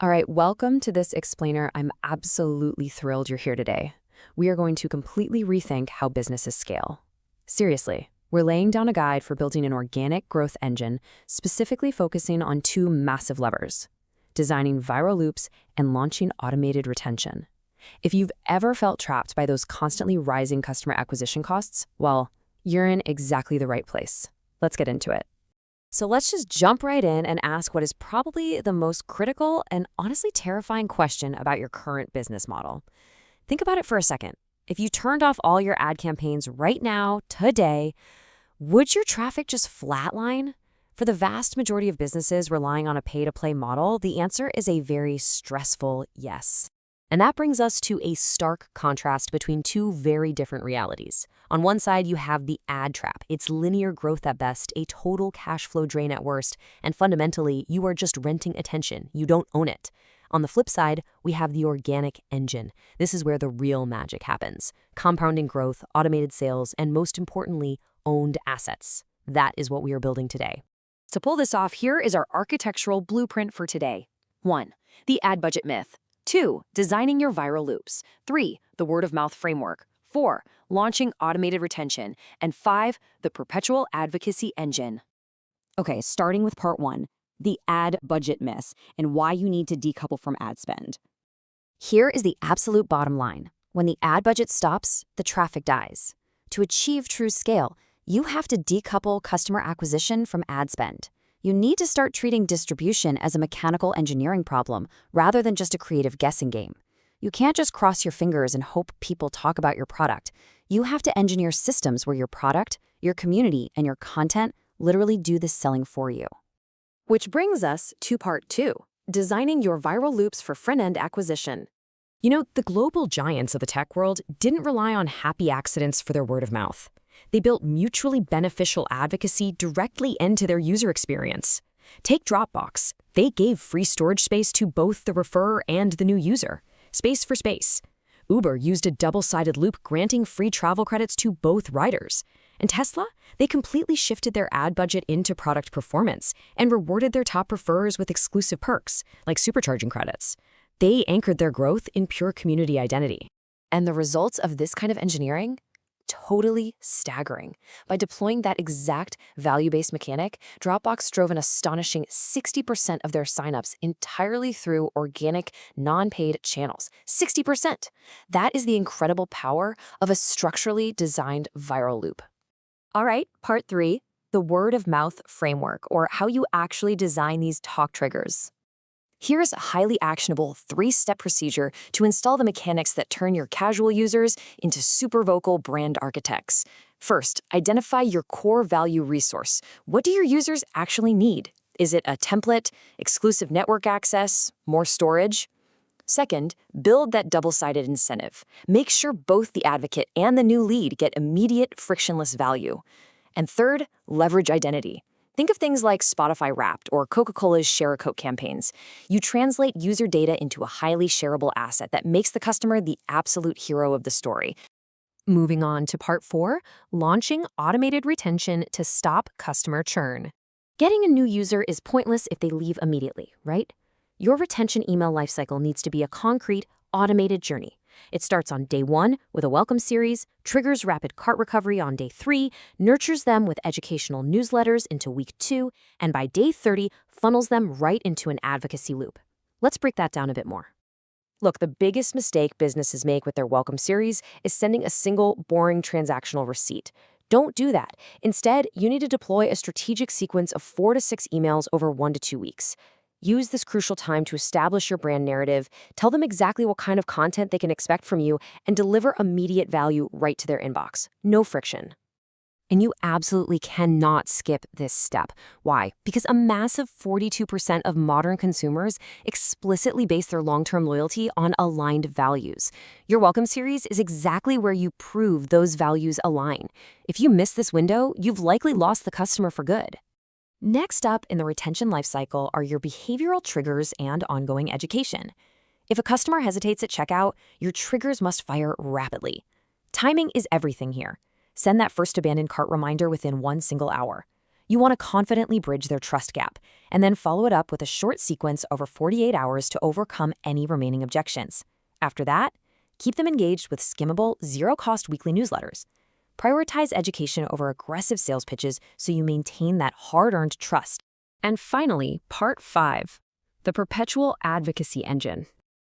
All right, welcome to this explainer. I'm absolutely thrilled you're here today. We are going to completely rethink how businesses scale. Seriously, we're laying down a guide for building an organic growth engine, specifically focusing on two massive levers: designing viral loops and launching automated retention. If you've ever felt trapped by those constantly rising customer acquisition costs, well, you're in exactly the right place. Let's get into it. So let's just jump right in and ask what is probably the most critical and honestly terrifying question about your current business model. Think about it for a second. If you turned off all your ad campaigns right now, today, would your traffic just flatline? For the vast majority of businesses relying on a pay-to-play model, the answer is a very stressful yes. And that brings us to a stark contrast between two very different realities. On one side, you have the ad trap. It's linear growth at best, a total cash flow drain at worst, and fundamentally, you are just renting attention. You don't own it. On the flip side, we have the organic engine. This is where the real magic happens. Compounding growth, automated sales, and most importantly, owned assets. That is what we are building today. To pull this off, here is our architectural blueprint for today. 1. The ad budget myth. 2. Designing your viral loops. 3. The word-of-mouth framework. 4. Launching automated retention. And 5. The perpetual advocacy engine. Okay, starting with part 1, the ad budget myth and why you need to decouple from ad spend. Here is the absolute bottom line. When the ad budget stops, the traffic dies. To achieve true scale, you have to decouple customer acquisition from ad spend. You need to start treating distribution as a mechanical engineering problem rather than just a creative guessing game. You can't just cross your fingers and hope people talk about your product. You have to engineer systems where your product, your community, and your content literally do the selling for you. Which brings us to part 2, designing your viral loops for front-end acquisition. You know, the global giants of the tech world didn't rely on happy accidents for their word of mouth. They built mutually beneficial advocacy directly into their user experience. Take Dropbox. They gave free storage space to both the referrer and the new user. Space for space. Uber used a double-sided loop granting free travel credits to both riders. And Tesla? They completely shifted their ad budget into product performance and rewarded their top referrers with exclusive perks, like supercharging credits. They anchored their growth in pure community identity. And the results of this kind of engineering? Totally staggering. By deploying that exact value-based mechanic, Dropbox drove an astonishing 60% of their signups entirely through organic, non-paid channels. 60%! That is the incredible power of a structurally designed viral loop. All right, part 3, the word-of-mouth framework, or how you actually design these talk triggers. Here's a highly actionable 3-step procedure to install the mechanics that turn your casual users into super vocal brand architects. First, identify your core value resource. What do your users actually need? Is it a template, exclusive network access, more storage? Second, build that double-sided incentive. Make sure both the advocate and the new lead get immediate, frictionless value. And third, leverage identity. Think of things like Spotify Wrapped or Coca-Cola's Share a Coke campaigns. You translate user data into a highly shareable asset that makes the customer the absolute hero of the story. Moving on to part 4, launching automated retention to stop customer churn. Getting a new user is pointless if they leave immediately, right? Your retention email lifecycle needs to be a concrete, automated journey. It starts on day 1 with a welcome series, triggers rapid cart recovery on day 3, nurtures them with educational newsletters into week 2, and by day 30, funnels them right into an advocacy loop. Let's break that down a bit more. Look, the biggest mistake businesses make with their welcome series is sending a single, boring transactional receipt. Don't do that. Instead, you need to deploy a strategic sequence of 4 to 6 emails over 1 to 2 weeks. Use this crucial time to establish your brand narrative, tell them exactly what kind of content they can expect from you, and deliver immediate value right to their inbox. No friction. And you absolutely cannot skip this step. Why? Because a massive 42% of modern consumers explicitly base their long-term loyalty on aligned values. Your welcome series is exactly where you prove those values align. If you miss this window, you've likely lost the customer for good. Next up in the retention lifecycle are your behavioral triggers and ongoing education. If a customer hesitates at checkout, your triggers must fire rapidly. Timing is everything here. Send that first abandoned cart reminder within 1 single hour. You want to confidently bridge their trust gap, and then follow it up with a short sequence over 48 hours to overcome any remaining objections. After that, keep them engaged with skimmable, zero-cost weekly newsletters. Prioritize education over aggressive sales pitches so you maintain that hard-earned trust. And finally, part 5, the perpetual advocacy engine.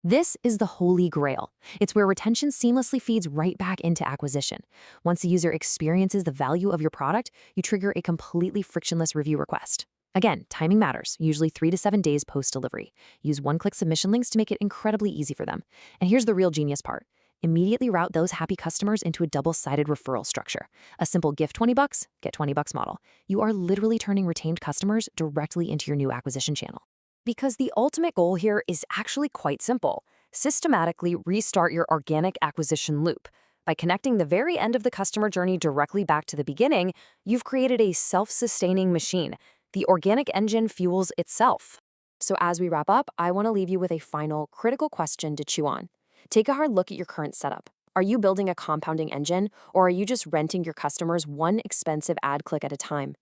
This is the holy grail. It's where retention seamlessly feeds right back into acquisition. Once a user experiences the value of your product, you trigger a completely frictionless review request. Again, timing matters, usually 3 to 7 days post-delivery. Use one-click submission links to make it incredibly easy for them. And here's the real genius part. Immediately route those happy customers into a double-sided referral structure. A simple gift $20, get $20 model. You are literally turning retained customers directly into your new acquisition channel. Because the ultimate goal here is actually quite simple. Systematically restart your organic acquisition loop. By connecting the very end of the customer journey directly back to the beginning, you've created a self-sustaining machine. The organic engine fuels itself. So as we wrap up, I want to leave you with a final critical question to chew on. Take a hard look at your current setup. Are you building a compounding engine, or are you just renting your customers one expensive ad click at a time?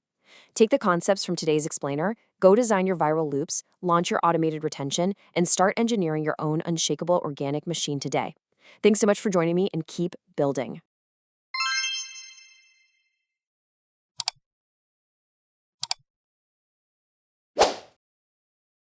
Take the concepts from today's explainer, go design your viral loops, launch your automated retention, and start engineering your own unshakable organic machine today. Thanks so much for joining me, and keep building.